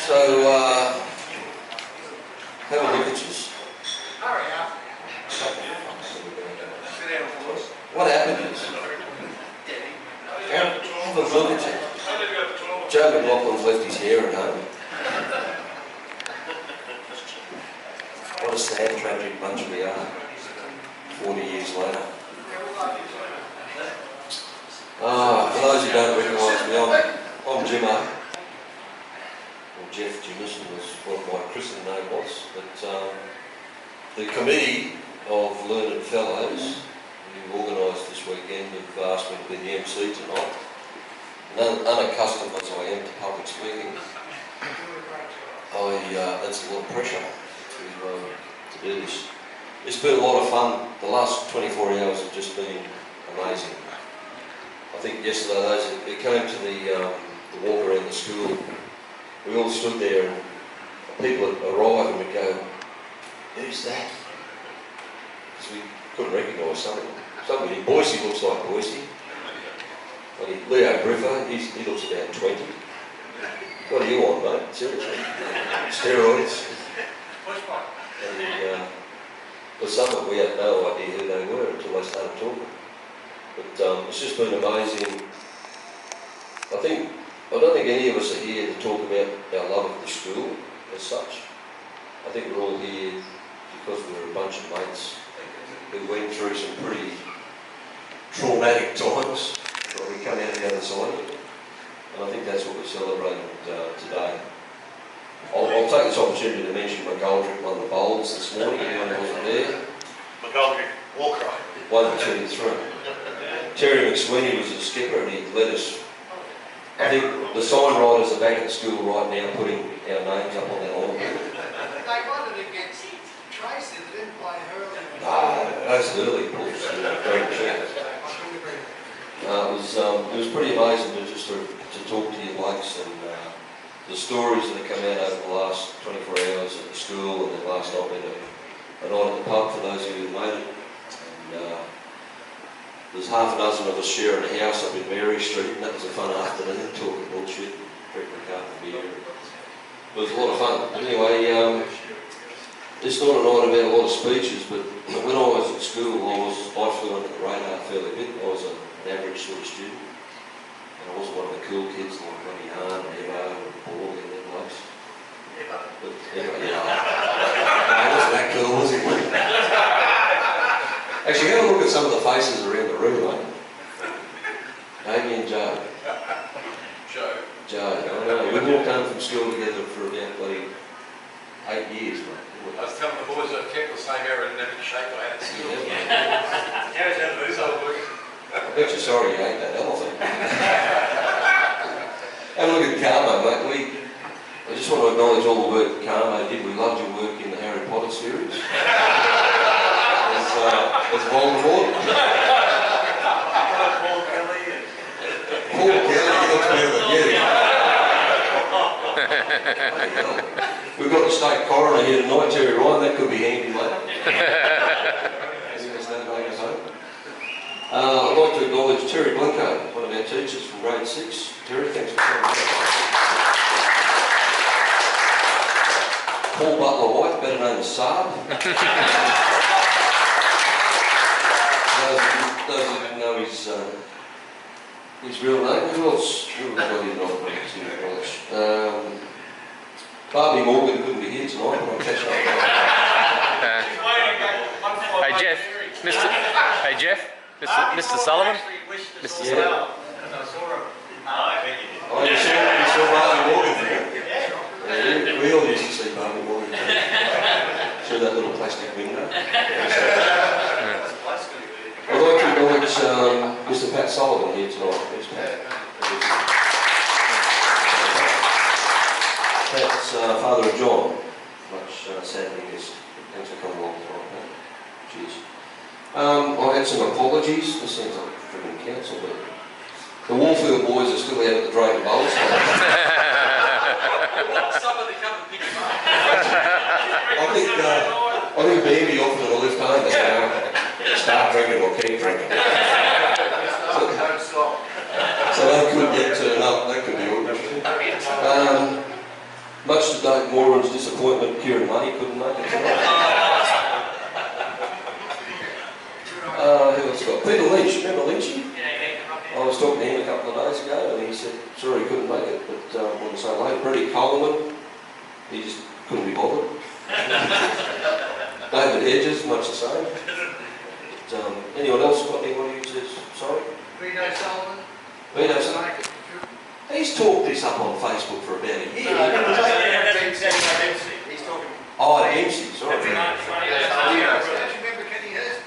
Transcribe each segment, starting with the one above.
So, have a look at you. Hurry up. What happened is, have a look at you. Joe McLaughlin's left his hair at home. What a sad, tragic bunch we are, 40 years later. For those who don't recognise me, I'm Jimmo. Or Jeff Jimmison was what my christening name was. But the committee of Learned Fellows who organised this weekend have asked me to be the MC tonight. And unaccustomed as I am to public speaking, that's a lot of pressure to do this. It's been a lot of fun. The last 24 hours have just been amazing. I think yesterday, those that came to the walk around the school, we all stood there and people would arrive and we'd go, "Who's that?" Because we couldn't recognise somebody. Somebody in Boise looks like Boise. Leo Griffer, he looks about 20. What are you on, mate? Seriously? Steroids? And for some of them, we had no idea who they were until they started talking. But it's just been amazing. I don't think any of us are here to talk about our love of the school as such. I think we're all here because we're a bunch of mates who went through some pretty traumatic times, but we come out the other side of it. And I think that's what we're celebrating today. I'll take this opportunity to mention McGoldrick won the bowls this morning. Anyone who wasn't there? McGoldrick, Walker. 1, 2, 3. Terry McSweeney was the skipper and he led us. I think the sign writers are back at school right now putting our names up on that line. They won it against Tracy, they didn't play Hurley. No, those early balls, great chance. It was pretty amazing to talk to you blokes and the stories that have come out over the last 24 hours at the school and then last night we had a night at the pub for those of you who made it. And, there's half a dozen of us sharing a house up in Mary Street and that was a fun afternoon, talking bullshit, drinking a cup of beer. It was a lot of fun. Anyway, it's not a night about a lot of speeches, but when I was at school I flew under the radar fairly bit. I was an average sort of student. And I wasn't one of the cool kids like Ronnie Hahn and Evo and Paul and that place. But anyway, no, I wasn't that cool, was he? Actually, have a look at some of the faces around the room, mate. Amy and Joe. Joe, I know. We walked home from school together for about bloody 8 years, mate. I was telling the boys that I kept the same aerodynamic shape I had at school. I bet you're sorry you ate that elephant. Have a look at Carmo, mate. I just want to acknowledge all the work Carmo did. We loved your work in the Harry Potter series. As Voldemort. Paul Kelly, looks better than you. We've got the state coroner here tonight, Terry Ryan. That could be handy later. I'd like to acknowledge Terry Blinko, one of our teachers from grade 6. Terry, thanks for coming. Paul Butler White, better known as Saab. Those who didn't know his real name, who else? Who was not in college? Barbie Morgan couldn't be here tonight, but I'll catch up. Hey Jeff, Mr. Sullivan. Mr. Sullivan. Oh, you saw Barbie Morgan there? Yeah, we all used to see Barbie Morgan through that little plastic window. I'd like to acknowledge Mr. Pat Sullivan here tonight. Where's Pat? Pat's father of John. Much sadly missed. Thanks for coming along tonight, Pat. Cheers. I had some apologies. This seems like a freaking council, but the Warfield boys are still out at the Dragon Bowls. Somebody come and pick him up. I think Bambi offered him a lift home. Start drinking or keep drinking. So they could get turned up. That could be all. Much Moran's disappointment, Kieran Money couldn't make it tonight. Who else got? Peter Lynch, remember Lynchy? I was talking to him a couple of days ago and he said, sorry he couldn't make it, but wanted to say hello. Brady Coleman, he just couldn't be bothered. David Hedges, much the same. But, anyone else got anyone who says sorry? Vito Sullivan. Vito Sullivan. He's talked this up on Facebook for about a year. He's talking. Oh, MC, sorry. Don't you remember Kenny Hurst?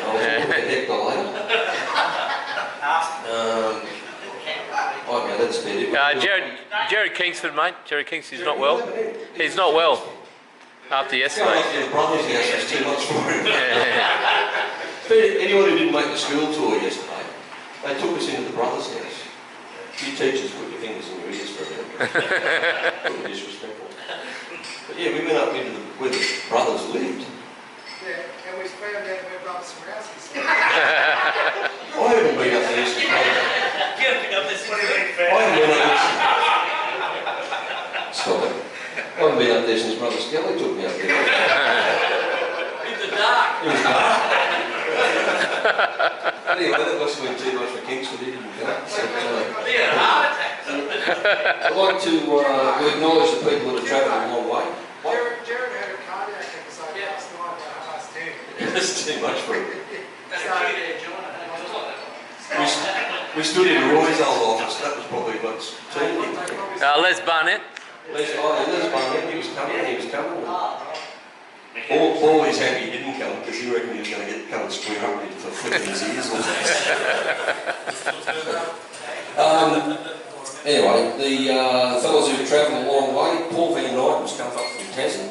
I'll talk about that later. Okay, that's about it. Jerry Kingsford, mate. Jerry Kingsford's not well. He's not well after yesterday. The brother's house was too much for him. Anyone who didn't make the school tour yesterday, they took us into the brother's house. You teachers put your fingers in your ears for a minute. Pretty disrespectful. But yeah, we went up into where the brothers lived. Yeah, and we found out where Brother Samrowski's. I haven't been up there since brother. Stop it. I haven't been up there since Brother Skelly took me up there. In the dark. It was dark. Anyway, that must have been too much for Kingsford, he didn't go. I'd like to acknowledge the people that have travelled a long way. Jared had a cardiac episode last night about 10. That's too much for him. We stood in Roy's old office, that was probably what's team. Les Barnett. Les Barnett, he was coming. Paul is happy he didn't come because he reckoned he was going to come and square up with for flicking his ears. Anyway, the fellows who've travelled a long way, Paul Van Knight was come up from Tassie.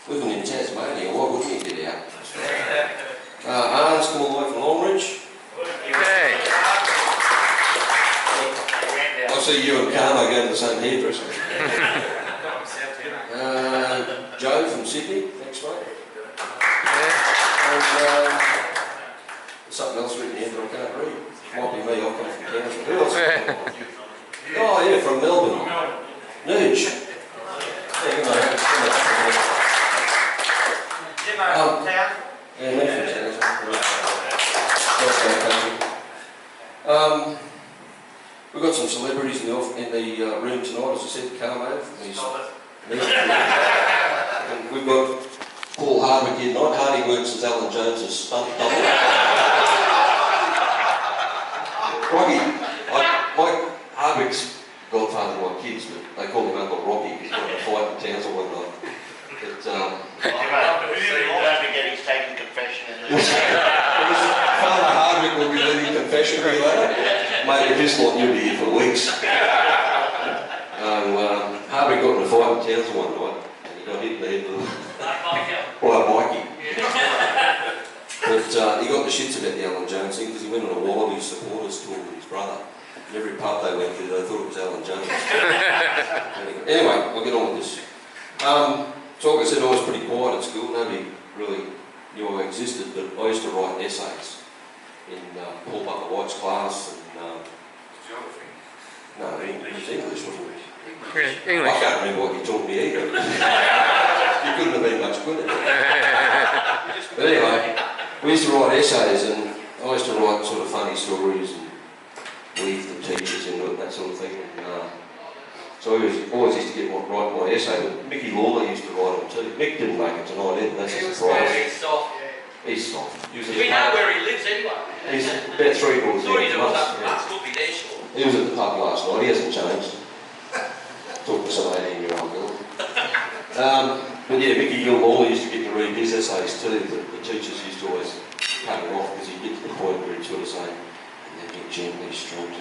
Living in Tasmania, why wouldn't he get out? Arne's come all the way from Longridge. Okay. I see you and Carmo going to the same hairdresser. Joe from Sydney, thanks mate. And there's something else written here that I can't read. Might be me, I'll come from Townsville. Who else? Oh yeah, from Melbourne. Nuge. Yeah, we've got some celebrities in the room tonight, as I said, Carmo. And we've got Paul Hardwick here tonight. Hardy works as Alan Jones's stunt double. Rocky, Mike Hardwick's godfather to my kids, but they call him Uncle Rocky because he got in a fight in Townsville one night. But, he's taking confession in Father Hardwick will be leading confession here later. Mate, if this lot, you'll be here for weeks. Hardwick got in a fight in Townsville one night and he got hit in the head with Mikey. But he got the shits about the Alan Jones thing because he went on a Wallaby supporters tour with his brother. And every pub they went to, they thought it was Alan Jones. Anyway, I'll get on with this. So like I said, I was pretty quiet at school. Nobody really knew I existed, but I used to write essays in Paul Butler White's class and Geography. no, it was English, wasn't it? I English. can't remember what you taught me either. You couldn't have been much good at it. But anyway, we used to write essays and I used to write sort of funny stories and weave the teachers into it, that sort of thing. And, so I always used to write my essay, but Mickey Lawler used to write them too. Mick didn't make it tonight either, that's a surprise. He's soft. He's soft. Do we know where he lives anyway? He's about 3 quarters Thought he from was us. up past, could be there, sure. He was at the pub last night, he hasn't changed. Talked to some 18-year-old girl. But yeah, Mickey Lawler used to get to read his essays too, but the teachers used to always cut him off because he'd get to the point where he'd sort of say, and then he gently stroked me.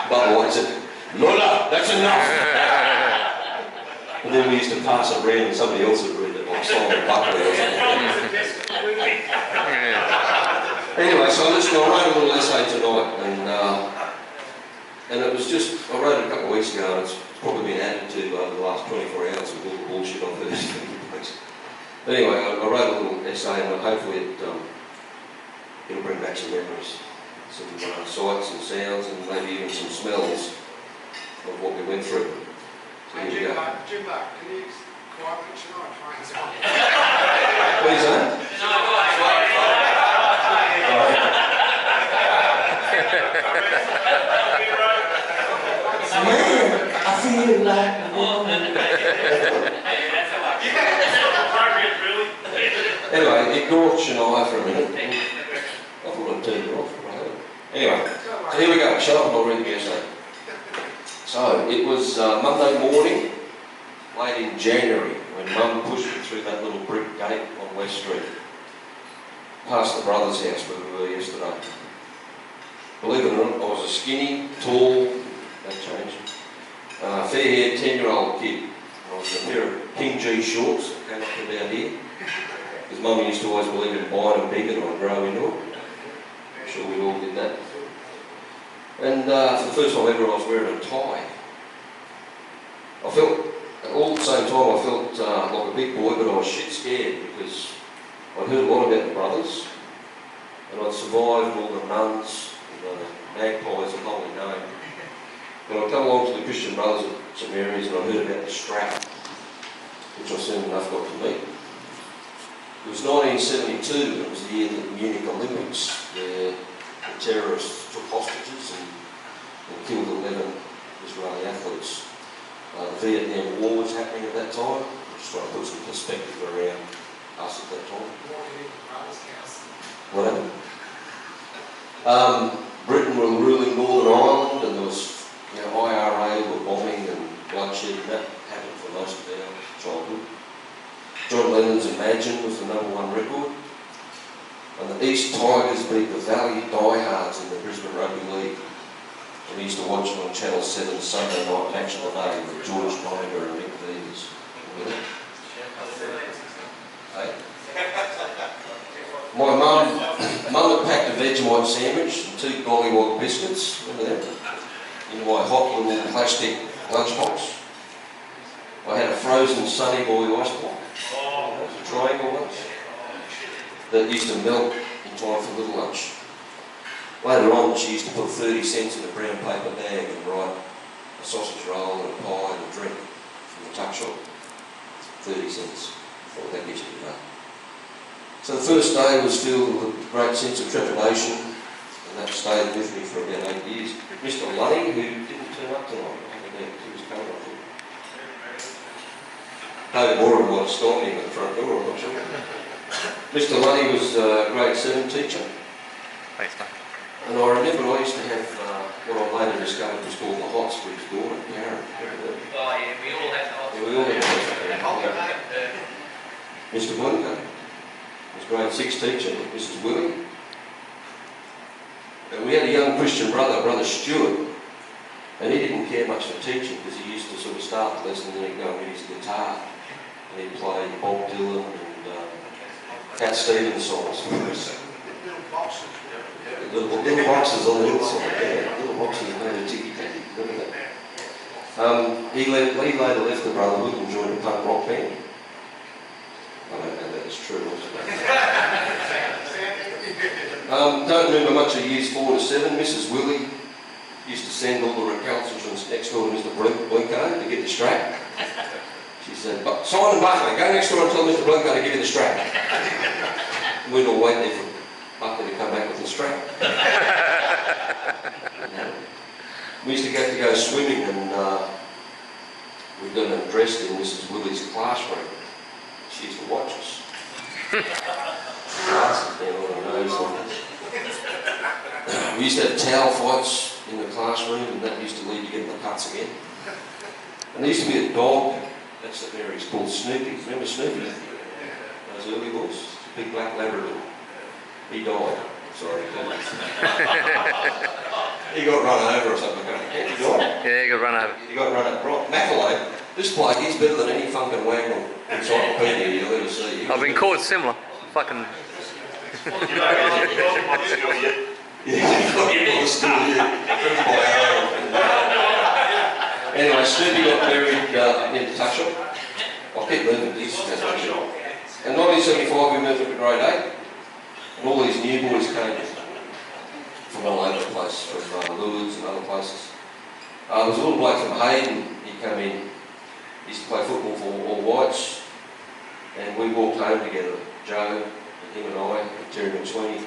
But White said, Lola, that's enough! And then we used to pass it around and somebody else would read it, like Simon Buckley or something. Anyway, so I wrote a little essay tonight and it was just, I wrote it a couple of weeks ago and it's probably been added to over the last 24 hours with all the bullshit I've heard. But anyway, I wrote a little essay and hopefully it'll bring back some memories. some sights and sounds and maybe even some smells of what we went through. So Hey, here we go. Jimbo, can you quiet me? Should I try and talk? Please, eh? Man, I feel like a woman. Anyway, ignore Shania for a minute. I thought I'd turn it off. Anyway, so here we go. Shut up and I'll read the essay. So, it was Monday morning, late in January, when Mum pushed me through that little brick gate on West Street, past the brother's house where we were yesterday. Believe it or not, I was a skinny, tall, that changed, fair-haired 10-year-old kid. I was in a pair of King G shorts that came up to about here, because Mum used to always believe in buying them big and I'd grow into it. I'm sure we all did that. And for the first time ever, I was wearing a tie. I felt, all at the same time, I felt like a big boy, but I was shit scared because I'd heard a lot about the brothers, and I'd survived all the nuns, and the magpies of Holy Name. But I'd come along to the Christian brothers at St Mary's, and I heard about the strap, which I soon enough got to meet. It was 1972, it was the year that the Munich Olympics, where the terrorists took hostages and killed 11 Israeli athletes. The Vietnam War was happening at that time. I'm just trying to put some perspective around us at that time. What happened? Britain were ruling Northern Ireland, and there was, IRA were bombing and bloodshed, and that happened for most of our childhood. John Lennon's Imagine was the #1 record. And the East Tigers beat the Valley Diehards in the Brisbane Rugby League. And we used to watch them on Channel 7 Sunday night match of the day with George Niger and Nick Veers. Remember that? Hey? My mum had packed a Vegemite sandwich and 2 Gollywog biscuits, remember them? In my hot little plastic lunchbox. I had a frozen Sunny Boy ice block, a triangle lunch, that used to melt in time for little lunch. Later on, she used to put 30 cents in a brown paper bag and write a sausage roll and a pie and a drink from the tuck shop. 30 cents. Thought that gives you a day. So the first day was filled with a great sense of trepidation, and that stayed with me for about 8 years. Mr. Lunny, who didn't turn up tonight, I think he was coming, I think. David Moore might have stopped him at the front door, I'm not sure. Mr. Lunny was a grade 7 teacher. Thanks, mate. And I remember I used to have what I later discovered was called the Hot Springs daughter, Karen. Oh yeah, we all had the hot Yeah, we all had Mr. Blinko was grade 6 teacher, Mrs. Willie. And we had a young Christian brother, Brother Stuart, and he didn't care much for teaching because he used to sort of start the lesson and then he'd go and get his guitar. And he'd play Bob Dylan and Cat Stevens songs for us. Little boxes on the hillside, yeah. Little boxes made of ticky-tacky, remember that? He later left the Brotherhood and joined a punk rock band. I don't know that is true. Don't remember much of years 4 to 7. Mrs. Willie used to send all the recalcitrants next door to Mr. Blinko to get the strap. She said, Simon Buckley, go next door and tell Mr. Blinko to give you the strap. And we'd all wait there for Buckley to come back with the strap. We used to get to go swimming, and we'd done a dressed in Mrs. Willie's classroom. She used to watch us. Glasses down on her nose. We used to have towel fights in the classroom, and that used to lead to getting the cuts again. And there used to be a dog, that's the Mary's, called Snoopy. Remember Snoopy? Those early boys? Big black Labrador. He died. Sorry. He got run over or something. He died? Yeah, you got run over. He got run over. Right. Maffalay, this bloke, he's better than any funk and wagnall encyclopedia you'll ever see. I've been caught similar. Fucking. Anyway, Snoopy got buried in the tuck shop. I'll keep moving this. In 1975 we moved up to grade 8, and all these new boys came in. from all over the place, from Lourdes and other places. There was a little bloke from Hayden, he came in, he used to play football for All Whites, and we walked home together, Joe, and him and I, and Terry McSweeney,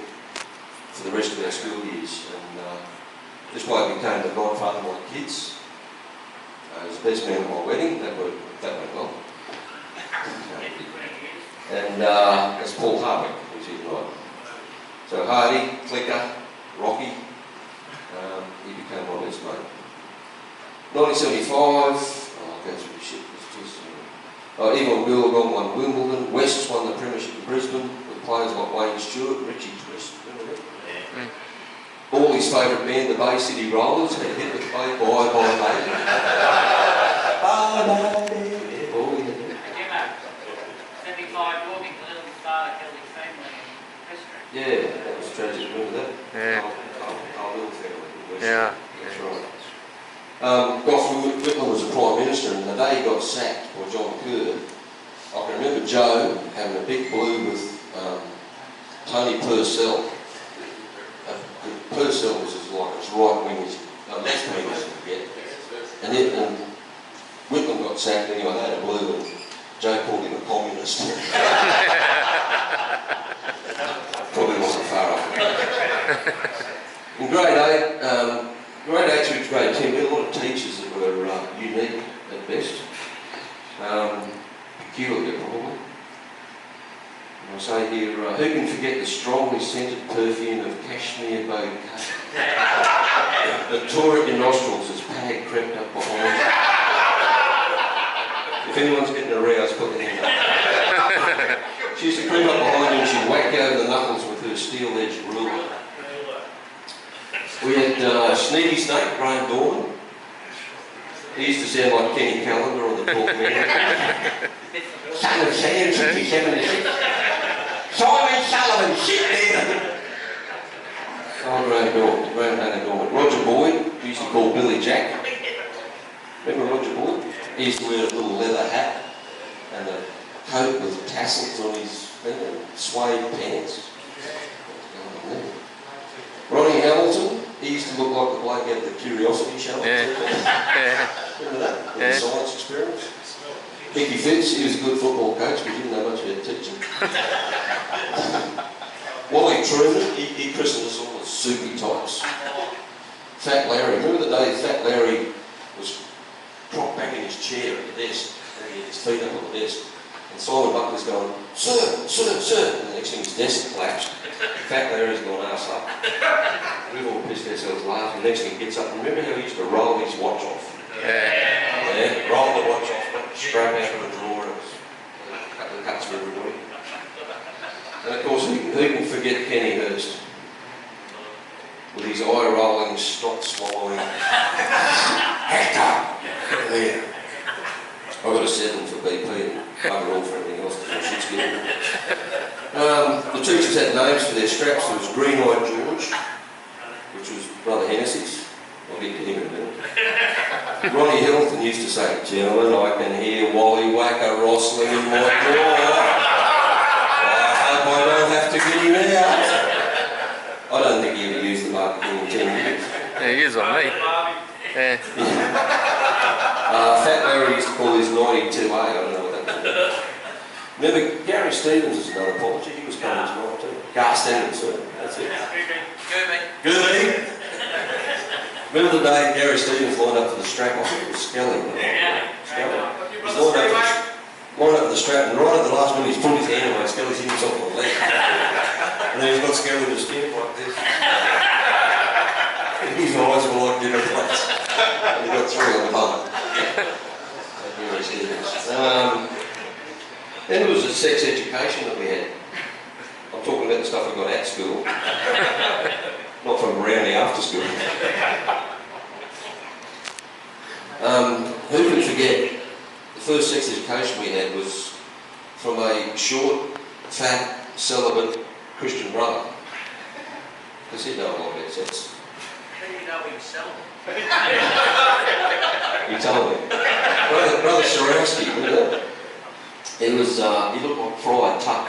for the rest of our school years. And this bloke became the godfather of my kids. He was the best man at my wedding, that went well. And that's Paul Harwick, who's here tonight. So Hardy, Clicker, Rocky, he became my best mate. 1975, I'll go through the shit. Yvonne Goolagong won Wimbledon, West won the Premiership in Brisbane with players like Wayne Stewart, Richie Twist, remember that? Yeah. All his favourite band, the Bay City Rollers, had a hit with Bye Bye Bye Baby. Bye Bye Baby. Yeah, all he had. Jimmo, 75 walking, the little father killed his family in Preston. Yeah, that was tragic, remember that? Yeah. Our little family. Yeah. That's right. Gough Whitlam was the Prime Minister, and the day he got sacked by John Kerr, I can remember Joe having a big blue with Tony Purcell. Purcell was his right wing, left wing as you forget. And then Whitlam got sacked anyway, they had a blue, and Joe called him a communist. Probably wasn't far off. In grade 8 through grade 10, we had a lot of teachers that were unique at best, peculiar probably. And I say here, who can forget the strongly scented perfume of cashmere bouquet that tore at your nostrils as Pag crept up behind you? If anyone's getting aroused, put their hand up. She used to creep up behind you and she'd whack over the knuckles with her steel-edged ruler. We had Sneaky Snake, Graham Dorman. He used to sound like Kenny Callender on the Talk Man. Son of Sam, 67. Simon Sullivan, shit there. Oh, Graham Dorman. Roger Boyd, who used to call Billy Jack. Remember Roger Boyd? He used to wear a little leather hat and a coat with tassels on his suede pants. Ronnie Hamilton, he used to look like the bloke out of the Curiosity Show. Yeah. Remember that? The science experiments. Mickey Fitz, he was a good football coach, but he didn't know much about teaching. Wally Truman, he christened us all as soupy types. Fat Larry, remember the day Fat Larry was propped back in his chair at the desk, and he had his feet up on the desk, and Simon Buckley's going, "Sir, sir, sir," and the next thing his desk collapsed. Fat Larry's gone ass up. We've all pissed ourselves laughing. The next thing he gets up, remember how he used to roll his watch off? Yeah, roll the watch off, strap out of the drawer, a couple of cuts for everybody. And of course, who can forget Kenny Hurst? With his eye-rolling, snot-swallowing, Hector! There. I got a 7 for BP and overall for everything else. Shit's good. The teachers had names for their straps. There was Green-Eyed George, which was Brother Hennessy's. I'll get to him in a minute. Ronnie Hilton used to say, "Gentlemen, I can hear Wally Wacker rustling in my drawer. I hope I don't have to get him out." I don't think he ever used the market in 10 years. Yeah, he is on me. Yeah. Fat Larry used to call his 92A, I don't know what that means. Remember, Gary Stevens is another apology, he was coming tonight too. Gar Stevens, sir, that's it. Goody. Remember the day Gary Stevens lined up for the strap, I think it was Skelly. Skelly. He was lined up for the strap, and right at the last minute he's pulled his hand away, Skelly's hit himself on the leg. And then he's got Skelly to stand like this. And his eyes were like dinner plates. And he got 3 on the bum. Gary Stevens. Then there was the sex education that we had. I'm talking about the stuff we got at school, not from around the after school. Who can forget, the first sex education we had was from a short, fat, celibate Christian brother. Because he'd know a lot about sex. How do you know he was celibate? He told me. Brother Sarowski, remember that? He looked like Friar Tuck.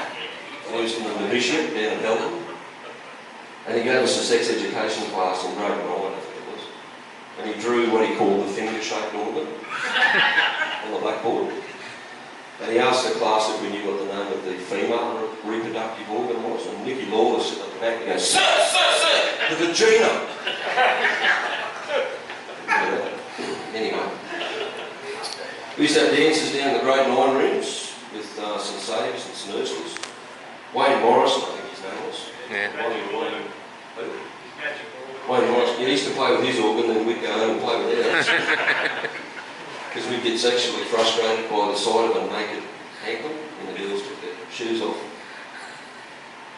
He was in the novitiate down in Melbourne. And he gave us a sex education class in grade 9, I think it was. And he drew what he called the finger-shaped organ on the blackboard. And he asked the class if we knew what the name of the female reproductive organ was. And Nicky Lawless sitting at the back and goes, "Sir, the vagina!" Anyway. We used to have dances down the grade 9 rooms with some saves and some nurses. Wayne Morrison, I think his name was. Yeah. Wayne Morrison. He used to play with his organ, then we'd go home and play with ours. Because we'd get sexually frustrated by the sight of a naked ankle, and the girls took their shoes off.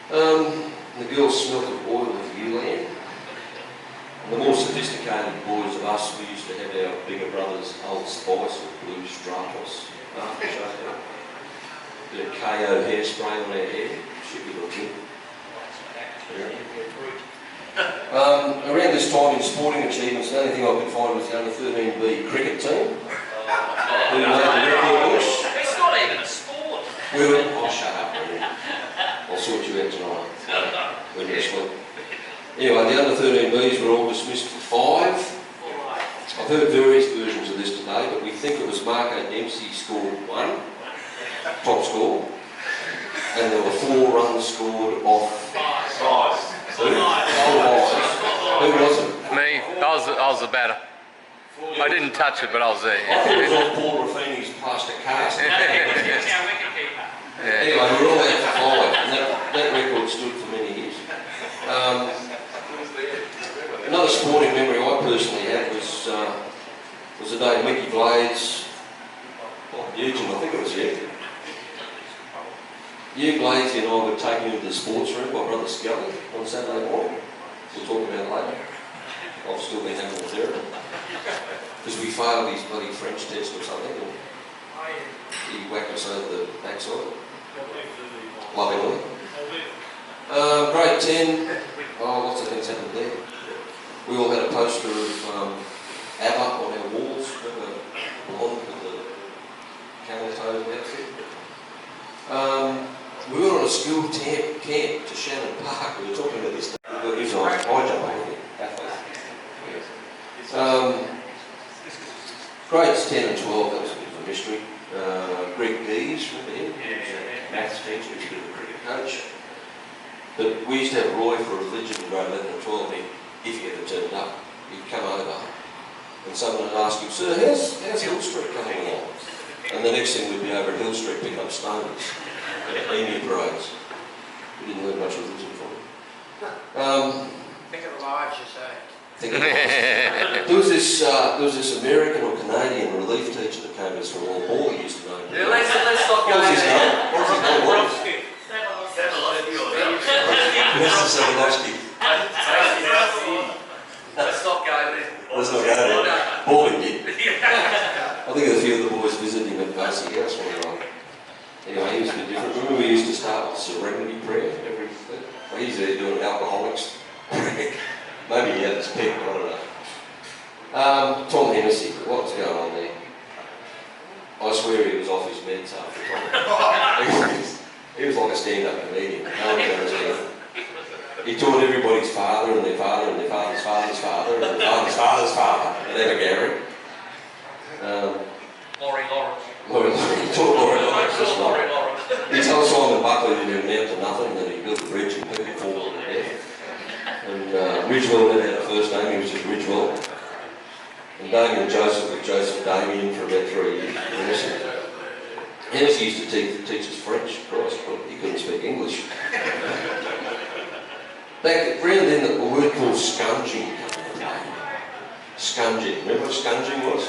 The girls smelt of oil of Uland. And the more sophisticated boys of us, we used to have our bigger brothers Old Spice or Blue Stratos aftershave. Bit of KO hairspray on our hair, should be looking. Around this time in sporting achievements, the only thing I could find was the under 13B cricket team. Who made the record books. It's not even a sport. We were, oh, shut up, really. I'll sort you out tonight when you're asleep. Anyway, the under 13Bs were all dismissed for 5. I've heard various versions of this today, but we think it was Marco Dempsey scored 1, top score, and there were 4 runs scored off 5. Who? 4 Who was it? Me, I was the batter. I didn't touch it, but I was there. I think it was off Paul Raffini's plastic cast. It's our wicketkeeper. Yeah. Anyway, we were all out for 5, and that record stood for many years. Another sporting memory I personally had was the day Mickey Blades, Eugene, I think it was Hugh. Hugh Blades and I were taken into the sports room by Brother Scully on Saturday morning. We'll talk about it later. I've still been having a therapy. Because we failed his bloody French test or something, and he whacked us over the backside. Lovingly. Grade 10, lots of things happened there. We all had a poster of ABBA on our walls, the blonde with the camel toe outfit. We went on a school camp to Shannon Park. We were talking about this. It was on high jump over here, grades 10 and 12, that was a bit of a mystery. Greg Dees, remember him? He was a maths teacher, he was a bit of a cricket coach. But we used to have Roy for religion in grade 11 and 12, and if he ever turned up, he'd come over and someone would ask him, "Sir, how's Hill Street coming along?" And the next thing we'd be over at Hill Street picking up stones, emu parades. We didn't learn much religion from him. Think of the lives you say. There was this American or Canadian relief teacher that came to us from all Hall, he used to know. Yeah, let's stop What was going his there. name? What was his name? What? Mr. Sabalovsky. Let's not go there. Let's not go there. Paulie did. I think a few of the boys visited him at Basie House one night. Anyway, he was a bit different. Remember we used to start with Serenity Prayer every day? Well, he's there doing alcoholics. Maybe he had his pick, I don't know. Tom Hennessy, what was going on there? I swear he was off his meds after Tom. He was like a stand-up comedian. No one could understand. He taught everybody's father and their father and their father's father's father and their father's father's father. And then a Gary. Laurie Lawrence. He taught Laurie Lawrence. That's Laurie right. Lawrence. He told Simon Buckley to amount to nothing, and then he built a bridge and people fall to death. And Ridgewell never had a first name, he was just Ridgewell. And Damien Joseph with Joseph Damien for about 3 years. Hennessy used to teach us French, Christ, but he couldn't speak English. Back around then, a word called scunging. Scunging. Remember what scunging was?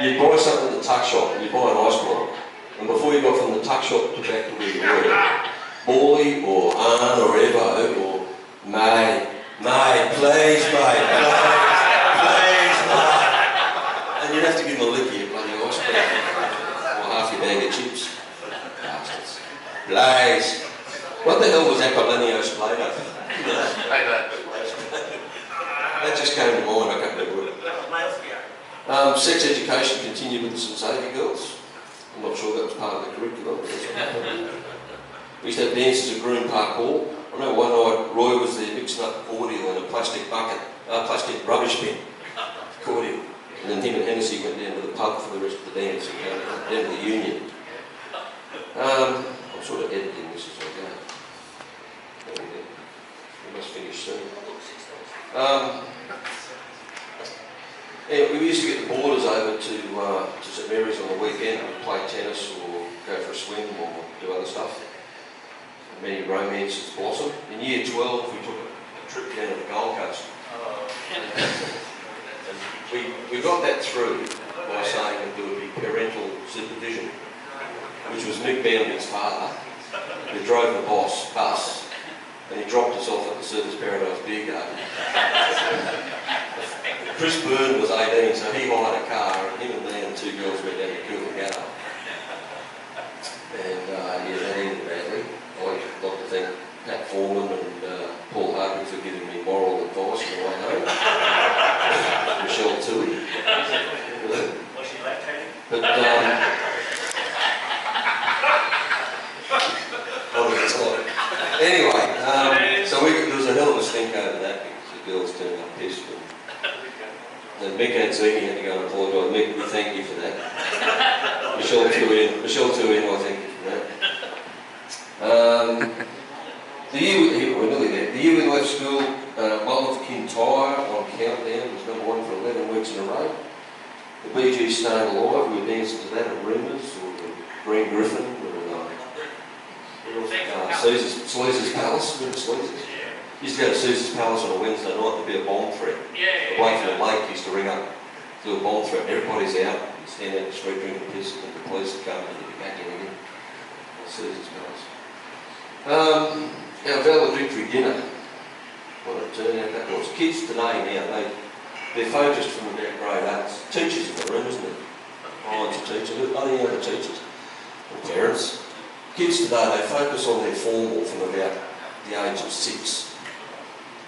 You'd buy something at the tuck shop, you'd buy an ice block, and before you got from the tuck shop to back to where you were, Borley or Arn or Evo or May, please, mate, please, mate. And you'd have to give them a lick of your bloody ice block, or half your bag of chips. Bastards. Blaze. What the hell was Apollonios Plato? That just came to mind, I can't remember it. Sex education continued with the St Xavier girls. I'm not sure that was part of the curriculum. We used to have dances at Groom Park Hall. I remember one night Roy was there mixing up cordial in a plastic bucket, plastic rubbish bin, cordial. And then him and Hennessy went down to the pub for the rest of the dance, down to the Union. I'm sort of editing this as I go. We must finish soon. Yeah, we used to get the boarders over to St Mary's on the weekend. We'd play tennis or go for a swim or do other stuff. Many romances blossomed. In year 12, we took a trip down to the Gold Coast. We got that through by saying that there would be parental supervision, which was Mick Boundy's father, who drove the bus, and he dropped us off at the Surfers Paradise Beer Garden. Chris Byrne was 18, so he hired a car, and him and me and two girls went down to Toowoomba. And yeah, that ended badly. I'd like to thank Pat Foreman and Paul Harvey for giving me moral advice on the way home. Michelle Toowoomba. Was she left-handed? But anyway, so there was a hell of a stink over that because the girls turned up pissed. And Mick and Zeke had to go and apologise. Mick, we thank you for that. Michelle Toowoomba, I thank you for that. The year we left school, Monmouth Kintyre on Countdown was #1 for 11 weeks in a row. The Bee Gees Staying Alive, we were dancing to that at Rumours, or the Green Griffin, or Sleazy's Palace. Remember Sleazy's? Used to go to Caesar's Palace on a Wednesday night, there'd be a bomb threat. Away from the lake, used to ring up, do a bomb threat, everybody's out, you stand out in the street drinking piss, and the police would come and you'd be back in again. Caesar's Palace. Our valedictory dinner, what a turnout that was. Kids today now, they're focused from about grade 8. Teachers in the room, isn't it? Lines of teachers, are there any other teachers? Or parents? Kids today, they focus on their formal from about the age of 6.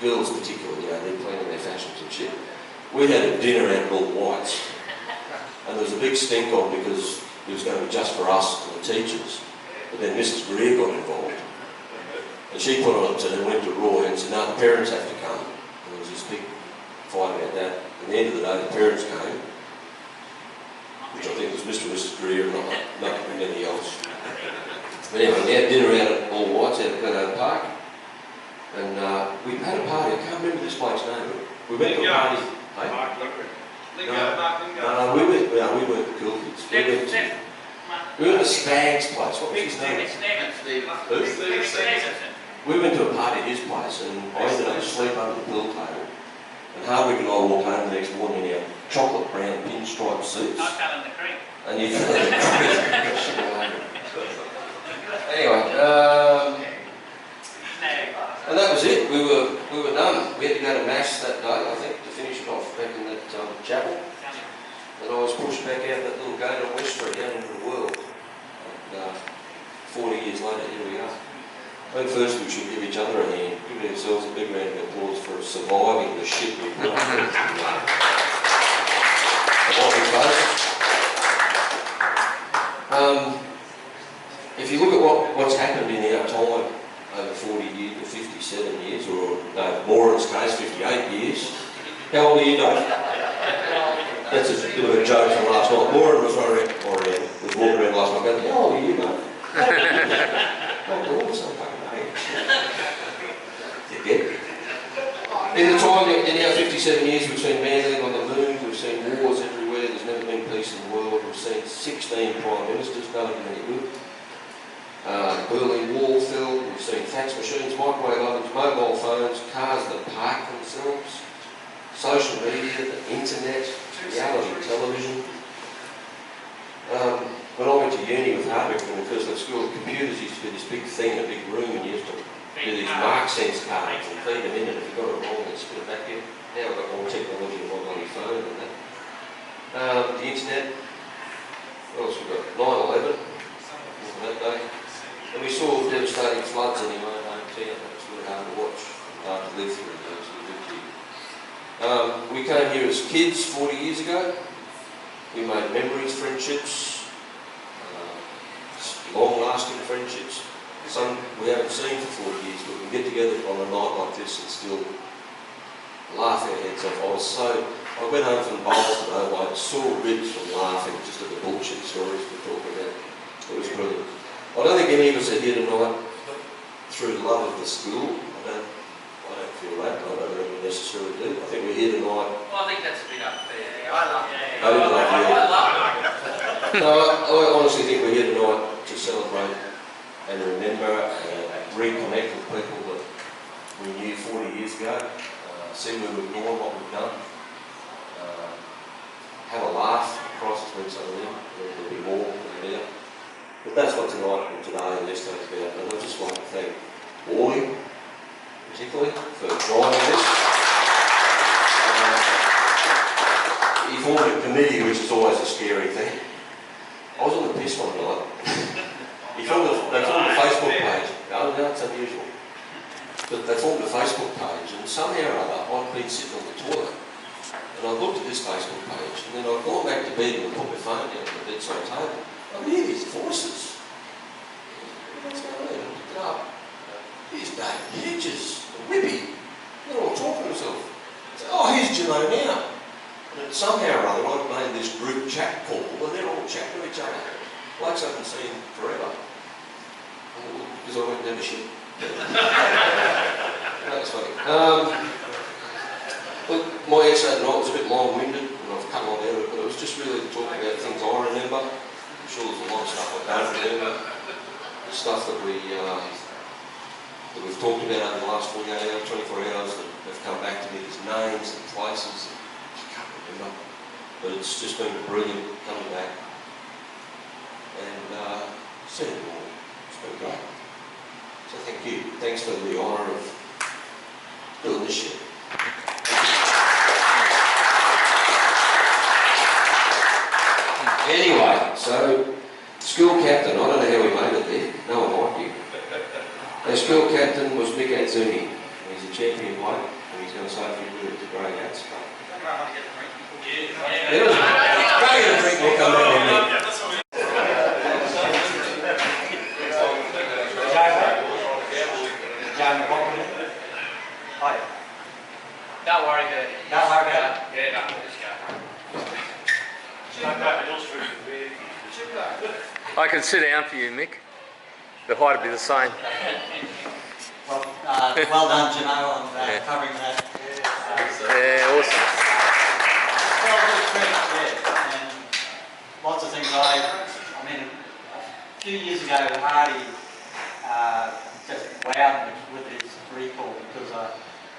Girls particularly, they're planning their fashions and shit. We had a dinner out at All Whites, and there was a big stink on because it was going to be just for us and the teachers. But then Mrs. Greer got involved. And she put on it and went to Roy and said, no, the parents have to come. And there was this big fight about that. At the end of the day, the parents came, which I think was Mr. and Mrs. Greer, not many else. But anyway, we had dinner out at All Whites out at Glencoe Park. And we had a party, I can't remember this bloke's name. We went to a party. Hey? No, we weren't the cool kids. We went to Stag's place. What was his name? We went to a party at his place and I ended up asleep under the pool table. And Hardwick and I walked home the next morning in our chocolate brown pinstripe suits. I fell in the creek. And you fell in the creek. Anyway, and that was it. We were done. We had to go to Mass that day, I think, to finish it off back in that chapel. And I was pushed back out that little gate on West Street out into the world. And 40 years later, here we are. I think first we should give each other a hand, give ourselves a big round of applause for surviving the shit we've put up with. If you look at what's happened in our time over 40 years, or 57 years, or Dave Moran's case, 58 years. How old are you, Dave? That's a bit of a joke from last night. Moran was walking around last night going, how old are you, mate? Not the old, so fucking age. You get it? In the time, in our 57 years, we've seen man on the moon, we've seen wars everywhere, there's never been peace in the world, we've seen 16 prime ministers, none of them any good. Berlin Wall fell, we've seen fax machines, microwave ovens, mobile phones, cars that park themselves, social media, the internet, reality television. When I went to uni with Hardwick when we first left school, computers used to be this big thing in a big room and you used to do these mark sense cards and feed them in and if you got it wrong, they'd spit it back in. Now we've got more technology on my bloody phone than that. The internet, what else we've got? 9/11, that day. And we saw devastating floods in our own hometown. That was really hard to watch, hard to live through those who lived here. We came here as kids 40 years ago. We made memories, friendships, long-lasting friendships. Some we haven't seen for 40 years, but we get together on a night like this and still laugh our heads off. I went home from bowls today, I saw ribs from laughing just at the bullshit stories we're talking about. It was brilliant. I don't think any of us are here tonight through love of the school. I don't feel that. I don't really necessarily do. I think we're here tonight. Well, I think that's a bit unfair. I love it. I don't like you. I love it. No, I honestly think we're here tonight to celebrate and remember and reconnect with people that we knew 40 years ago, see where we've gone, what we've done, have a laugh. Christ has been so them. There'll be more than there. But that's what tonight and today and yesterday's about. And I'd just like to thank Wally, particularly, for driving this. He formed a committee, which is always a scary thing. I was on the piss one night. They formed a Facebook page. No, it's unusual. But they formed a Facebook page, and somehow or other, I'd been sitting on the toilet. And I looked at this Facebook page, and then I'd gone back to bed and put my phone down on the bedside table. I could hear these voices. What's going on? I picked it up. Here's Dave Hedges, and Whippy. They're all talking to themselves. I said, oh, here's Gino now. And somehow or other, I've made this group chat call, and they're all chatting to each other. Blokes I haven't seen forever. Because I went never shit. That's funny. Look, my essay tonight was a bit long-winded, and I've cut on out of it, but it was just really talking about things I remember. I'm sure there's a lot of stuff I don't remember. The stuff that we've talked about over the last 48 hours, 24 hours, that have come back to me as names and places that I can't remember. But it's just been brilliant coming back. And seeing it all. It's been great. So thank you. Thanks for the honour of doing this shit. Anyway, so school captain, I don't know how we made it there. No one liked you. Our school captain was Mick Azzuni. He's a champion bloke, and he's going to say a few words to Grey Hats. Go get a drink, we'll come back in there. Don't worry about it. Don't worry about it. Yeah, no, let's go. I can sit down for you, Mick. The height will be the same. Well, well done, Gino, on covering that. Yeah, awesome. Well, good trick, yeah. And lots of things I mean, a few years ago, Hardy just wowed me with his recall because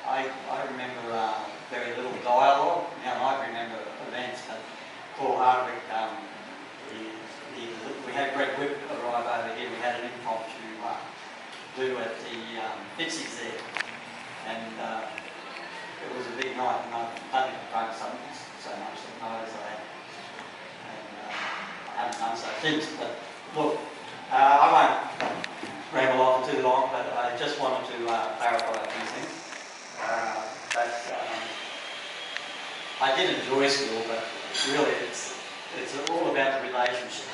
I remember very little dialogue. Now I might remember events, but Paul Hardwick, we had Greg Whip arrive over here. We had an impromptu do at the Fitzy's there, and it was a big night. And I don't think I've done so much that night as I had, and I haven't done so since. But look, I won't ramble on too long, but I just wanted to clarify a few things. I did enjoy school, but really it's all about the relationship.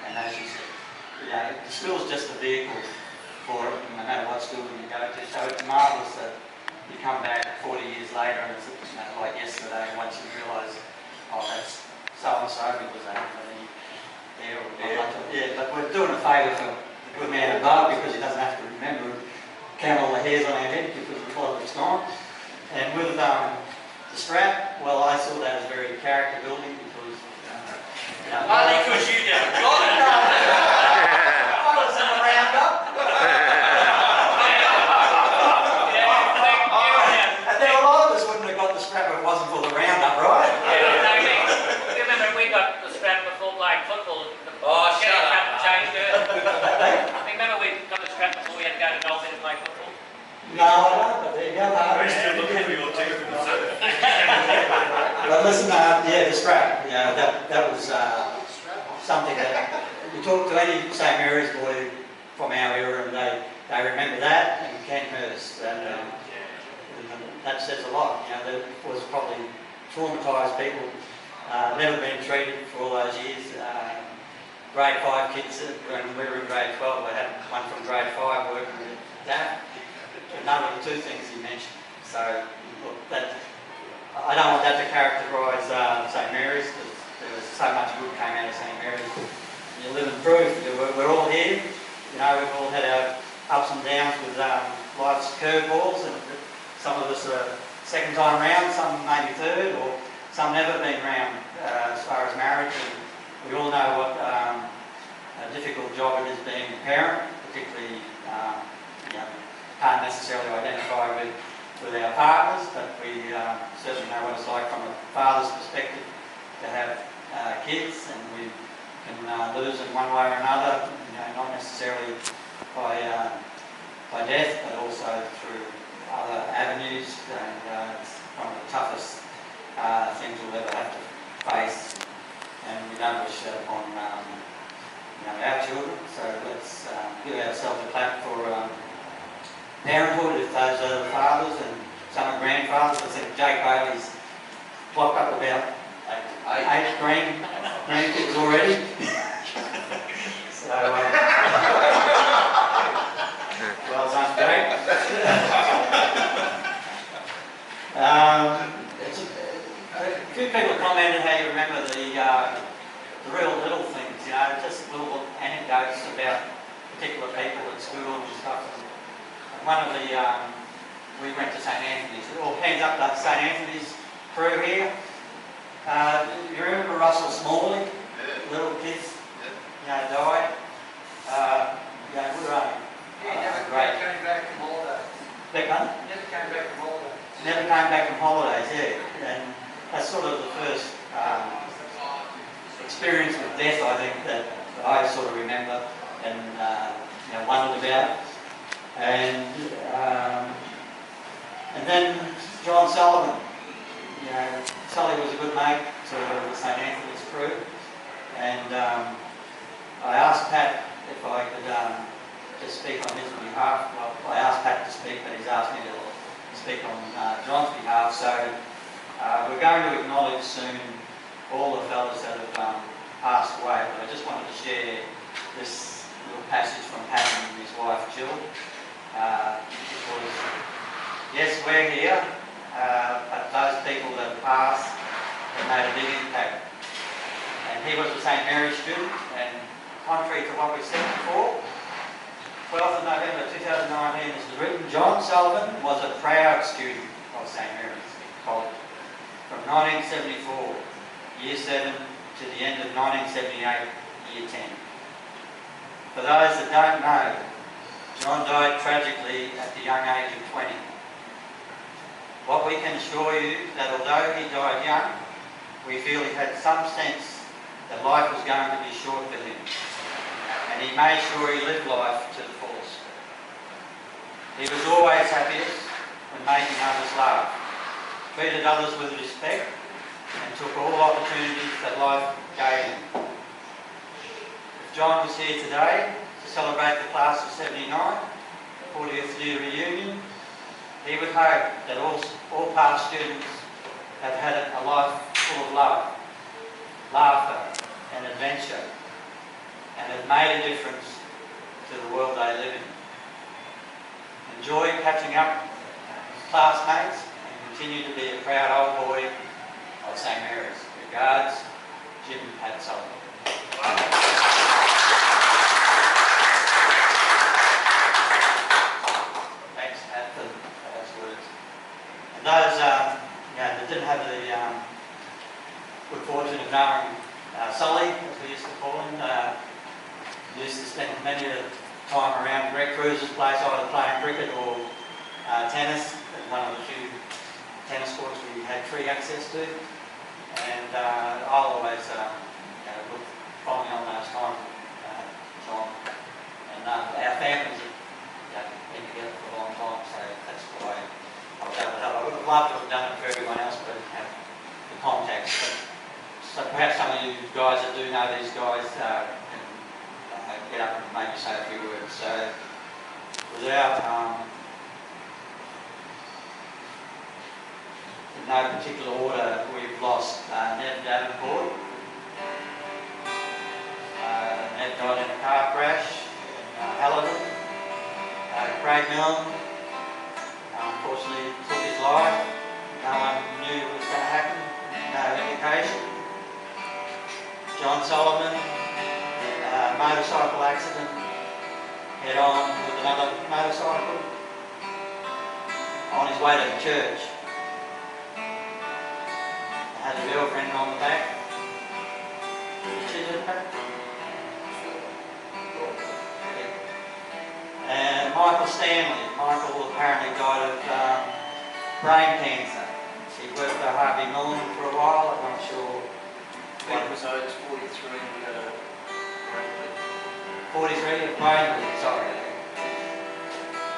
And as you said, the school is just a vehicle for it, no matter what school you go to. So it's marvellous that you come back 40 years later and it's like yesterday, once you realise, oh, that's so-and-so because they haven't got any there or there. Yeah, but we're doing a favour for the good man above because he doesn't have to remember and count all the hairs on our head because the clock is gone. And with the strap, well, I saw that as very character building because, Only because you never got it. I was in the roundup. And then a lot of us wouldn't have got the strap if it wasn't for the roundup, right? You remember we got the strap before playing football? Oh, shut up. Changed it. Remember we got the strap before we had to go to Dolphin to play football? No, I don't, but there you go. But listen, yeah, the strap, that was something that you talk to any St Mary's boy from our era and they remember that and Ken Hurst. And that says a lot. There was probably traumatised people, never been treated for all those years. grade 5 kids, when we were in grade 12, I had one from grade 5 working with that. And those were the two things he mentioned. So, look, I don't want that to characterise St Mary's, because there was so much good came out of St Mary's. You live and prove. We're all here. You know, we've all had our ups and downs with life's curveballs, and some of us are second time round, some maybe third, or some never been round as far as marriage. And we all know what a difficult job it is being a parent, particularly, you know, can't necessarily identify with our partners, but we certainly know what it's like from a father's perspective to have kids, and we can lose in one way or another, you know, not necessarily by death, but also through other avenues, and it's one of the toughest things we'll ever have to face, and we don't wish that upon you know, our children. So let's give ourselves a clap for parenthood, if those are the fathers, and some are grandfathers. I think Jake Bailey's clocked up about eight grandkids already. So, well done, Jake. A few people commented how you remember the real little things, you know, just little anecdotes about particular people at school and stuff. And one of the, we went to St Anthony's, all hands up to St Anthony's crew here. You remember Russell Smalley? Little kids, you know, died. You know, good on him. Great. Never came back from holidays. Beg pardon? Never came back from holidays. Never came back from holidays, yeah. And that's sort of the first experience with death, I think, that I sort of remember and you know, wondered about. And then John Sullivan. You know, Sully was a good mate to the St Anthony's crew, and I asked Pat if I could just speak on his behalf. Well, I asked Pat to speak, but he's asked me to speak on John's behalf. So we're going to acknowledge soon all the fellas that have passed away, but I just wanted to share this little passage from Pat and his wife Jill. Because, yes, we're here, but those people that have passed have made a big impact. And he was a St Mary's student, and contrary to what we said before, 12th of November 2019 is written, John Sullivan was a proud student of St Mary's College from 1974, Year 7, to the end of 1978, Year 10. For those that don't know, John died tragically at the young age of 20. What we can assure you that although he died young, we feel he had some sense that life was going to be short for him, and he made sure he lived life to the fullest. He was always happiest when making others laugh, treated others with respect, and took all opportunities that life gave him. If John was here today to celebrate the class of 79, 40th year reunion, he would hope that all past students have had a life full of love, laughter and adventure, and have made a difference to the world they live in. Enjoy catching up with classmates and continue to be a proud old boy of St Mary's. Regards, Jim Pat Sullivan. Thanks, Pat, for those words. And those that didn't have the good fortune of knowing Sully, as we used to call him, used to spend many of the time around Greg Cruz's place, either playing cricket or tennis, at one of the few tennis courts we had free access to. And I'll always look fondly on those times, John. And our families have been together for a long time, so that's why I was able to help. I would have loved to have done it for everyone else, but have the contacts. So perhaps some of you guys that do know these guys can get up and maybe say a few words. So without in no particular order, we've lost Ned Davenport, had died in a car crash in Halligan. Craig Milne, unfortunately took his life. No one knew what was going to happen, no indication. John Solomon, motorcycle accident, head on with another motorcycle on his way to church. Had a girlfriend on the back. Did she do the back? And Michael Stanley. Michael apparently died of brain cancer. He worked for Harvey Milne for a while, I'm not sure. Episodes 43, we had a great week. 43 of brain bleed, sorry.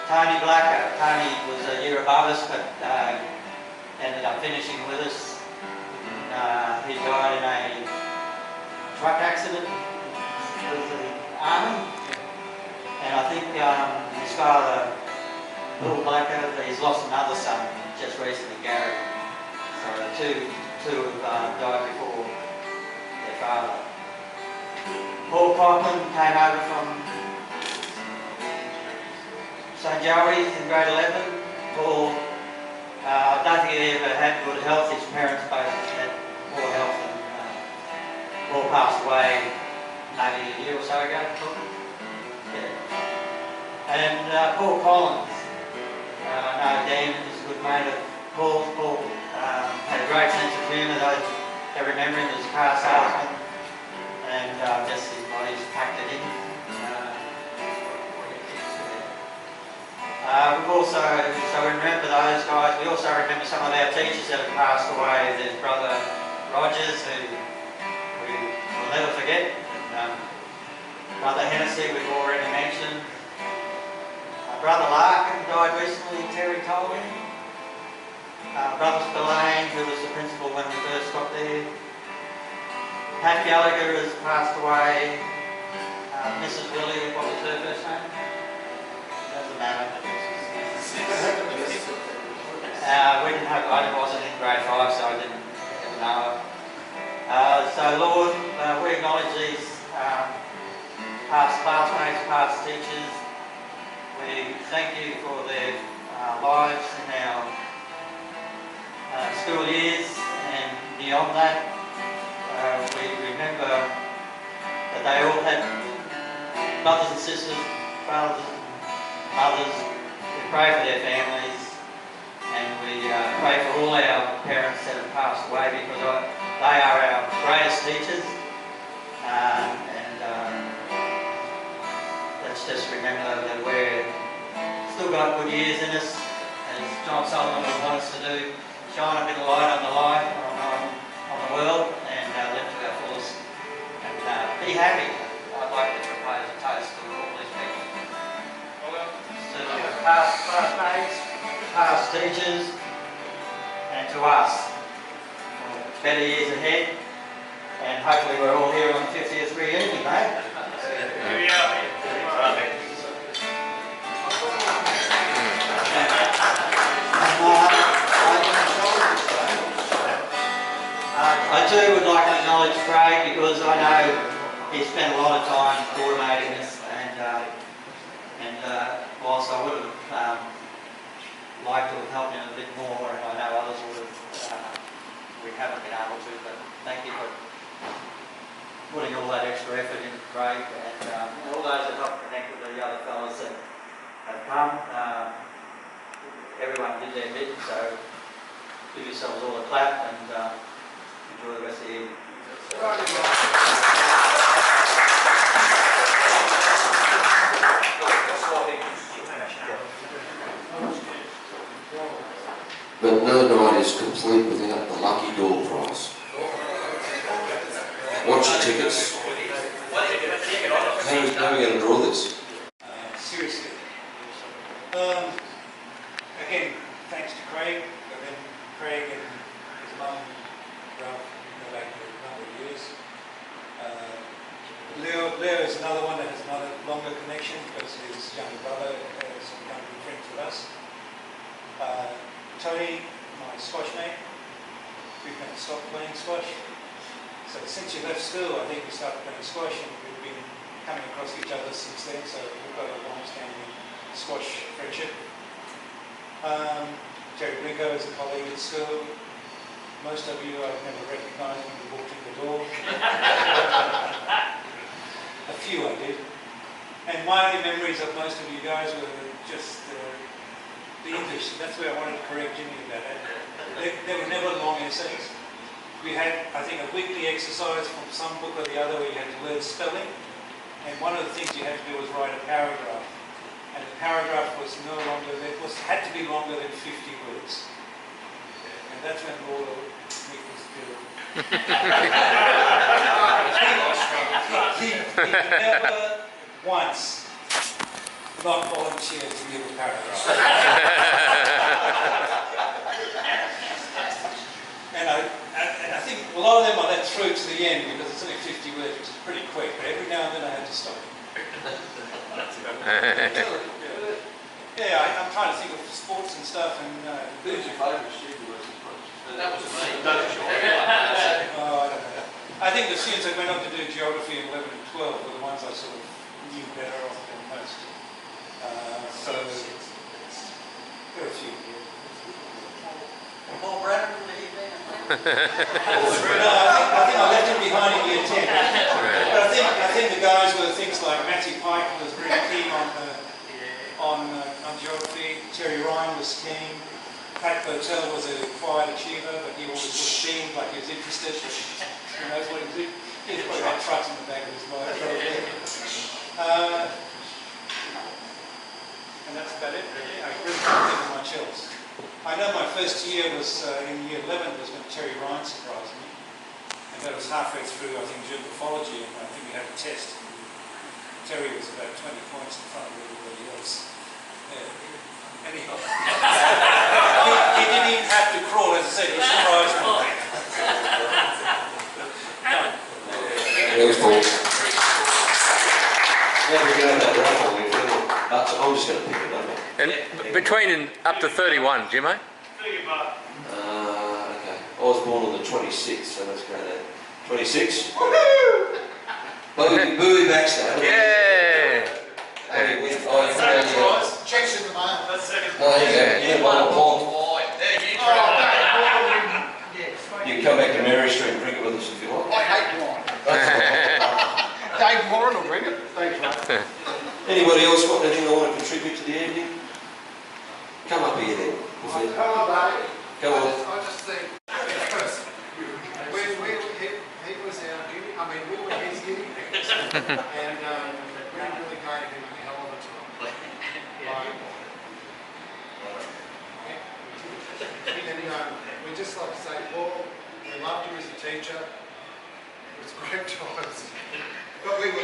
Tony Blacker. Tony was a year above us, but ended up finishing with us. He died in a truck accident with the army. And I think his father, Bill Blacker, he's lost another son just recently, Gary. So two have died before their father. Paul Cochran came over from St Joey's in grade 11. Paul, I don't think he ever had good health. His parents both had poor health, and Paul passed away maybe a year or so ago. Yeah. And Paul Collins, I know Dan is a good mate of Paul. Paul had a great sense of humour. They remember him as a car salesman, and just his body's packed it in. We've also, so we remember those guys. We also remember some of our teachers that have passed away. There's Brother Rogers, who we will never forget. And, Brother Hennessy, we've already mentioned. Brother Larkin died recently, Terry told me. Brother Spillane, who was the principal when we first got there. Pat Gallagher has passed away. Mrs. Willie, what was her first name? Doesn't matter. We didn't have, I wasn't in grade 5, so I didn't know her. So Lord, we acknowledge these past classmates, past teachers. We thank you for their lives in our school years and beyond that. We remember that they all had brothers and sisters, fathers and mothers. We pray for their families, and we pray for all our parents that have passed away, because they are our greatest teachers. Let's just remember that we're still got good years in us, as John Solomon would want us to do, shine a bit of light on the life, on the world, and live to our fullest. And be happy. I'd like to propose a toast to all these people. To past classmates, past teachers, and to us. Better years ahead, and hopefully we're all here on the 50th reunion, eh? I too would like to acknowledge Craig, because I know he spent a lot of time coordinating this, and whilst I would have liked to have helped him a bit more, and I know others would have, we haven't been able to, but thank you for putting all that extra effort into Craig, and all those that helped connect with the other fellows that have come. Everyone did their bit, so give yourselves all a clap, and enjoy the rest of the evening. But no night is complete without the lucky door prize. Watch your tickets. How are we going to draw this? Seriously. Again, thanks to Craig. I've been Craig and his mum, Ralph, go back a number of years. Leo is another one that has another longer connection, because his younger brother has become good friends with us. Tony, my squash mate, we've never stopped playing squash. So since you left school, I think we started playing squash, and we've been coming across each other since then, so we've got a long-standing squash friendship. Jerry Brinko is a colleague at school. Most of you I've never recognised when you walked in the door. A few I did. And my only memories of most of you guys were just the English. That's where I wanted to correct Jimmy about it. There were never long essays. We had, I think, a weekly exercise from some book or the other where you had to learn spelling. And one of the things you had to do was write a paragraph. And the paragraph was no longer, had to be longer than 50 words. And that's when all of it was good. He never once not volunteered to give a paragraph. And I think a lot of them I let through to the end because it's only 50 words, which is pretty quick, but every now and then I had to stop him. I'm trying to think of sports and stuff, and Who's your favourite student was? That was me. No, sure. I don't know. I think the students that went on to do geography in 11 and 12 were the ones I sort of knew better off than most. So there were a few. Paul Bradford, did he be? No, I think I left him behind in year 10. But I think the guys were things like Matthew Pike was very keen on geography. Terry Ryan was keen. Pat Botel was a quiet achiever, but he always looked beamed like he was interested. Who knows what he was doing? He's probably got trucks in the back of his life, probably. And that's about it, really. I really can't think of much else. I know my first year was in year 11 was when Terry Ryan surprised me. And that was halfway through, I think, geopathology, and I think we had a test. And Terry was about 20 points in front of everybody else. Anyhow. he didn't even have to crawl, as I said, he surprised me. There's Paul. Yeah, we're going to that raffle. I'm just going to pick it up. And between and up to 31, Jimmo? Okay. I was born on the 26th, so let's go there. 26? Woohoo! Booey Baxter. Yeah! Checks in the mail. No, you won a pond. You can come back to Mary Street and drink it with us if you like. I hate wine. Dave Warren will bring it. Thanks, mate. Anybody else got anything they want to contribute to the evening? Come up here then. Go on. I just think, when he was our guinea, I mean, we were his guinea pigs, and we really gave him a hell of a time. And we just like to say, Paul, we loved you as a teacher. It was great times. But we were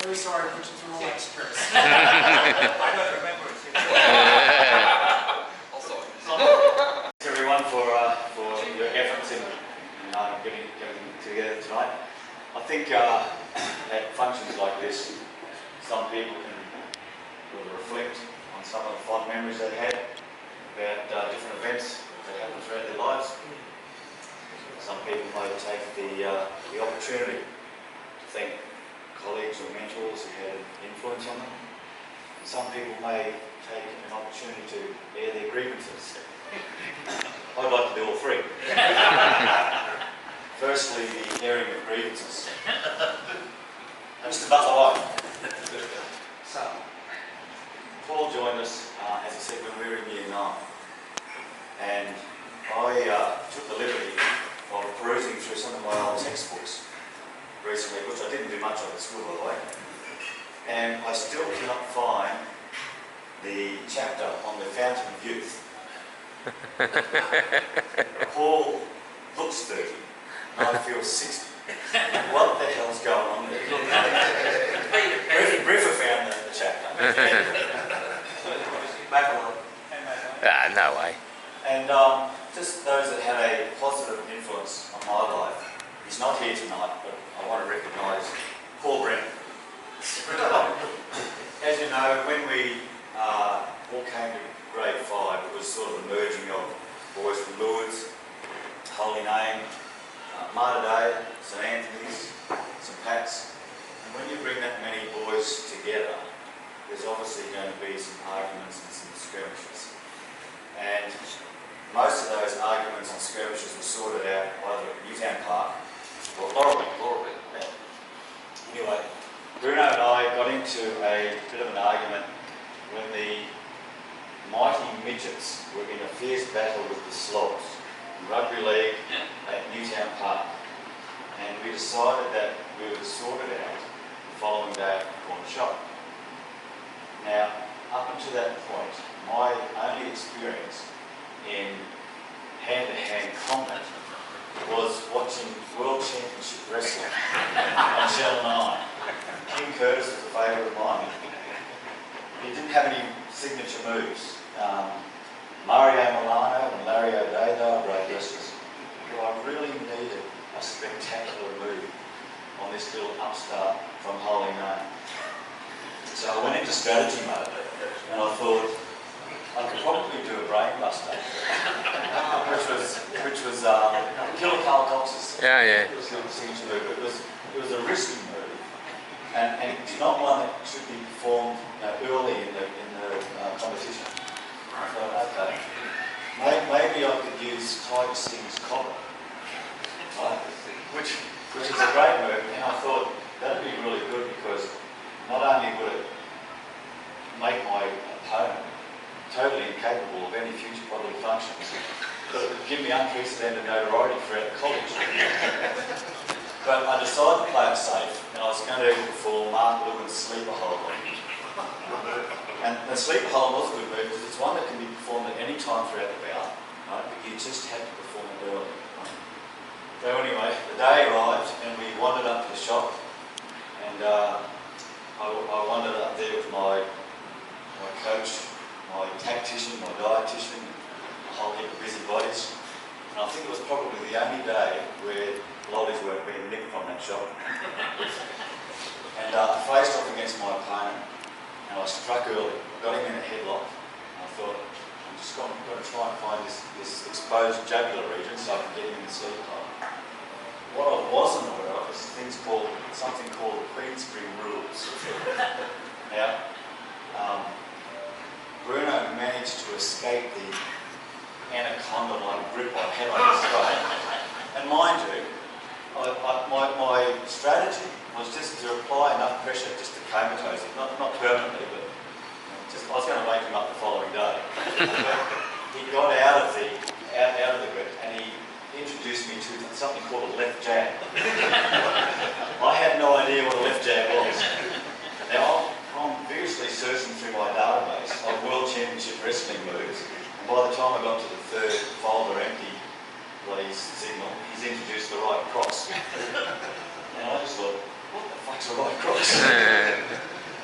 very sorry to put you through all that stress. I don't remember it. Thanks everyone for your efforts in getting together tonight. I think at functions like this, some people can reflect on some of the fond memories they had about different events that happened throughout their lives. Some people may take the opportunity to thank colleagues or mentors who had an influence on them. And some people may take an opportunity to air their grievances. I'd like to do all three. Firstly, the airing of grievances. Mr. Butler, so Paul joined us, as I said, when we were in year 9. And I took the liberty of perusing through some of my old textbooks recently, which I didn't do much of at school, by the way. And I still cannot find the chapter on the Fountain of Youth. Paul looks 30, and I feel 60. What the hell's going on there? Briffa found the chapter. No way. And just those that had a positive influence on my life. He's not here tonight, but I want to recognise Paul Brennan. As you know, when we all came to grade 5, it was sort of the merging of boys from Lourdes, Holy Name, Mater Dei, St Anthony's, St pats. And when you bring that many boys together, there's obviously going to be some arguments and some skirmishes. And most of those arguments and skirmishes were sorted out either at Newtown Park or Laurel. Yeah. Anyway, Bruno and I got into a bit of an argument when the mighty midgets were in a fierce battle with the slobs in rugby league at Newtown Park. And we decided that we would sort it out the following day at the corner shop. Now, up until that point, my only experience in hand-to-hand combat was watching World Championship Wrestling on Channel 9. King Curtis was a favourite of mine. He didn't have any signature moves. Mario Milano and Larry O'Day, they were great wrestlers. But I really needed a spectacular move on this little upstart from Holy Name. So I went into strategy mode and I thought I could probably do a brain buster, which was Killer Carl Cox's. Yeah. It was a signature move. It was a risky move, and it's not one that should be performed early in the competition. So okay, maybe I could use Tiger Singh's cobra, right? Which is a great move, and I thought that'd be really good because not only would it make my opponent totally incapable of any future bodily functions, but it would give me unprecedented notoriety throughout the college. But I decided to play it safe, and I was going to perform Mark Lewin's sleeper hold. And the sleeper hold was a good move because it's one that can be performed at any time throughout the bout, right? But you just had to perform it early. Right? So anyway, the day arrived, and we wandered up to the shop, and I wandered up there with my coach, my tactician, my dietitian, a whole heap of busybodies. And I think it was probably the only day where lollies weren't being nicked from that shop. And I faced off against my opponent, and I struck early, got him in a headlock. I thought, I'm just going to try and find this exposed jugular region so I can get him in the sleep hold. What I wasn't aware of is something called Queensbury rules. Now, Bruno managed to escape the anaconda-like grip I had on his throat. And mind you, my strategy was just to apply enough pressure just to comatose him, not permanently, but just I was going to wake him up the following day. He got out of the grip, and he introduced me to something called a left jab. I had no idea what a left jab was. Now, I'm vigorously searching through my database of World Championship Wrestling moves, and by the time I got to the third folder empty, please signal, he's introduced the right cross. And I just thought, what the fuck's a right cross?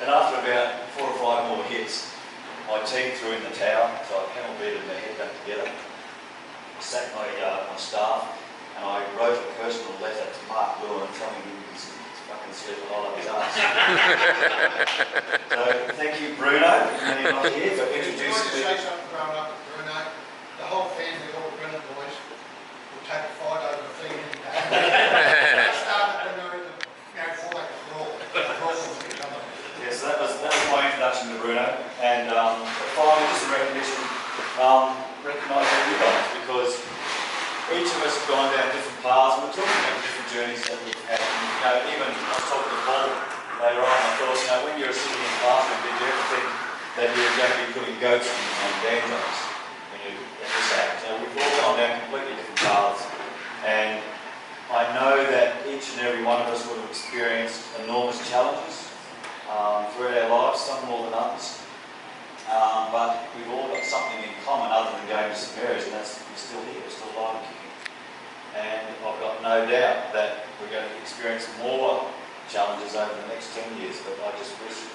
And after about 4 or 5 more hits, my team threw in the towel, so I panel beated my head back together. I sat my staff, and I wrote a personal letter to Mark Lewin telling him he's fucking sleeping all up his ass. So thank you, Bruno, and you're not here, for introducing me. Say something growing up with Bruno. The whole family, all the Brennan boys, would take a fight over the feed any day. They started when they were before they could brawl with each other. Yes, that was my introduction to Bruno, and finally just a recognition, recognising you guys, because each of us have gone down different paths, and we're talking about different journeys that we've had. And, even I was talking to Paul later on, I thought, when you're sitting in classroom, did you ever think that you were going to be putting goats on banjos when you at this age? We've all gone down completely different paths, and I know that each and every one of us would have experienced enormous challenges throughout our lives, some more than others. But we've all got something in common other than going to St Mary's, and that's we're still here, we're still alive and kicking. And I've got no doubt that we're going to experience more challenges over the next 10 years, but I just wish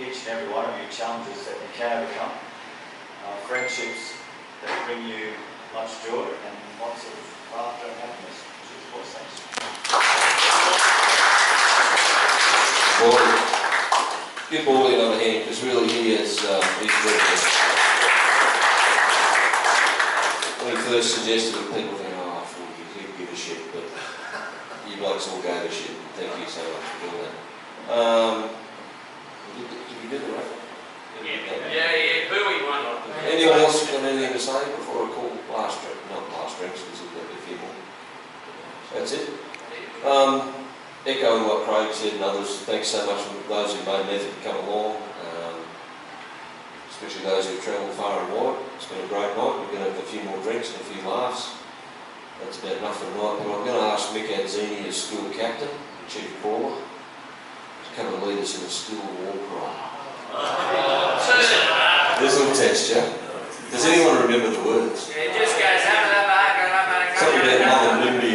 each and every one of you challenges that you can overcome, friendships that bring you much joy and lots of laughter and happiness. Cheers, boys, thanks. Give Paulie another hand, because really he is he's brilliant. When he first suggested it, people think, oh, I thought he'd give a shit, but you blokes all gave a shit. Thank you so much for doing that. Did we do the right? Yeah, Bowie won. Anyone else got anything to say before I call last drink? Not last drinks, because there'll be a few more. That's it. Echoing what Craig said and others, thanks so much for those who made an effort to come along, especially those who've travelled far and wide. It's been a great night. We're going to have a few more drinks and a few laughs. That's about enough for tonight. But I'm going to ask Mick Anzini, as school captain, the chief caller, to come and lead us in a school war cry. There's a little test, yeah? Does anyone remember the words? It just goes, Something about Mum and Lindy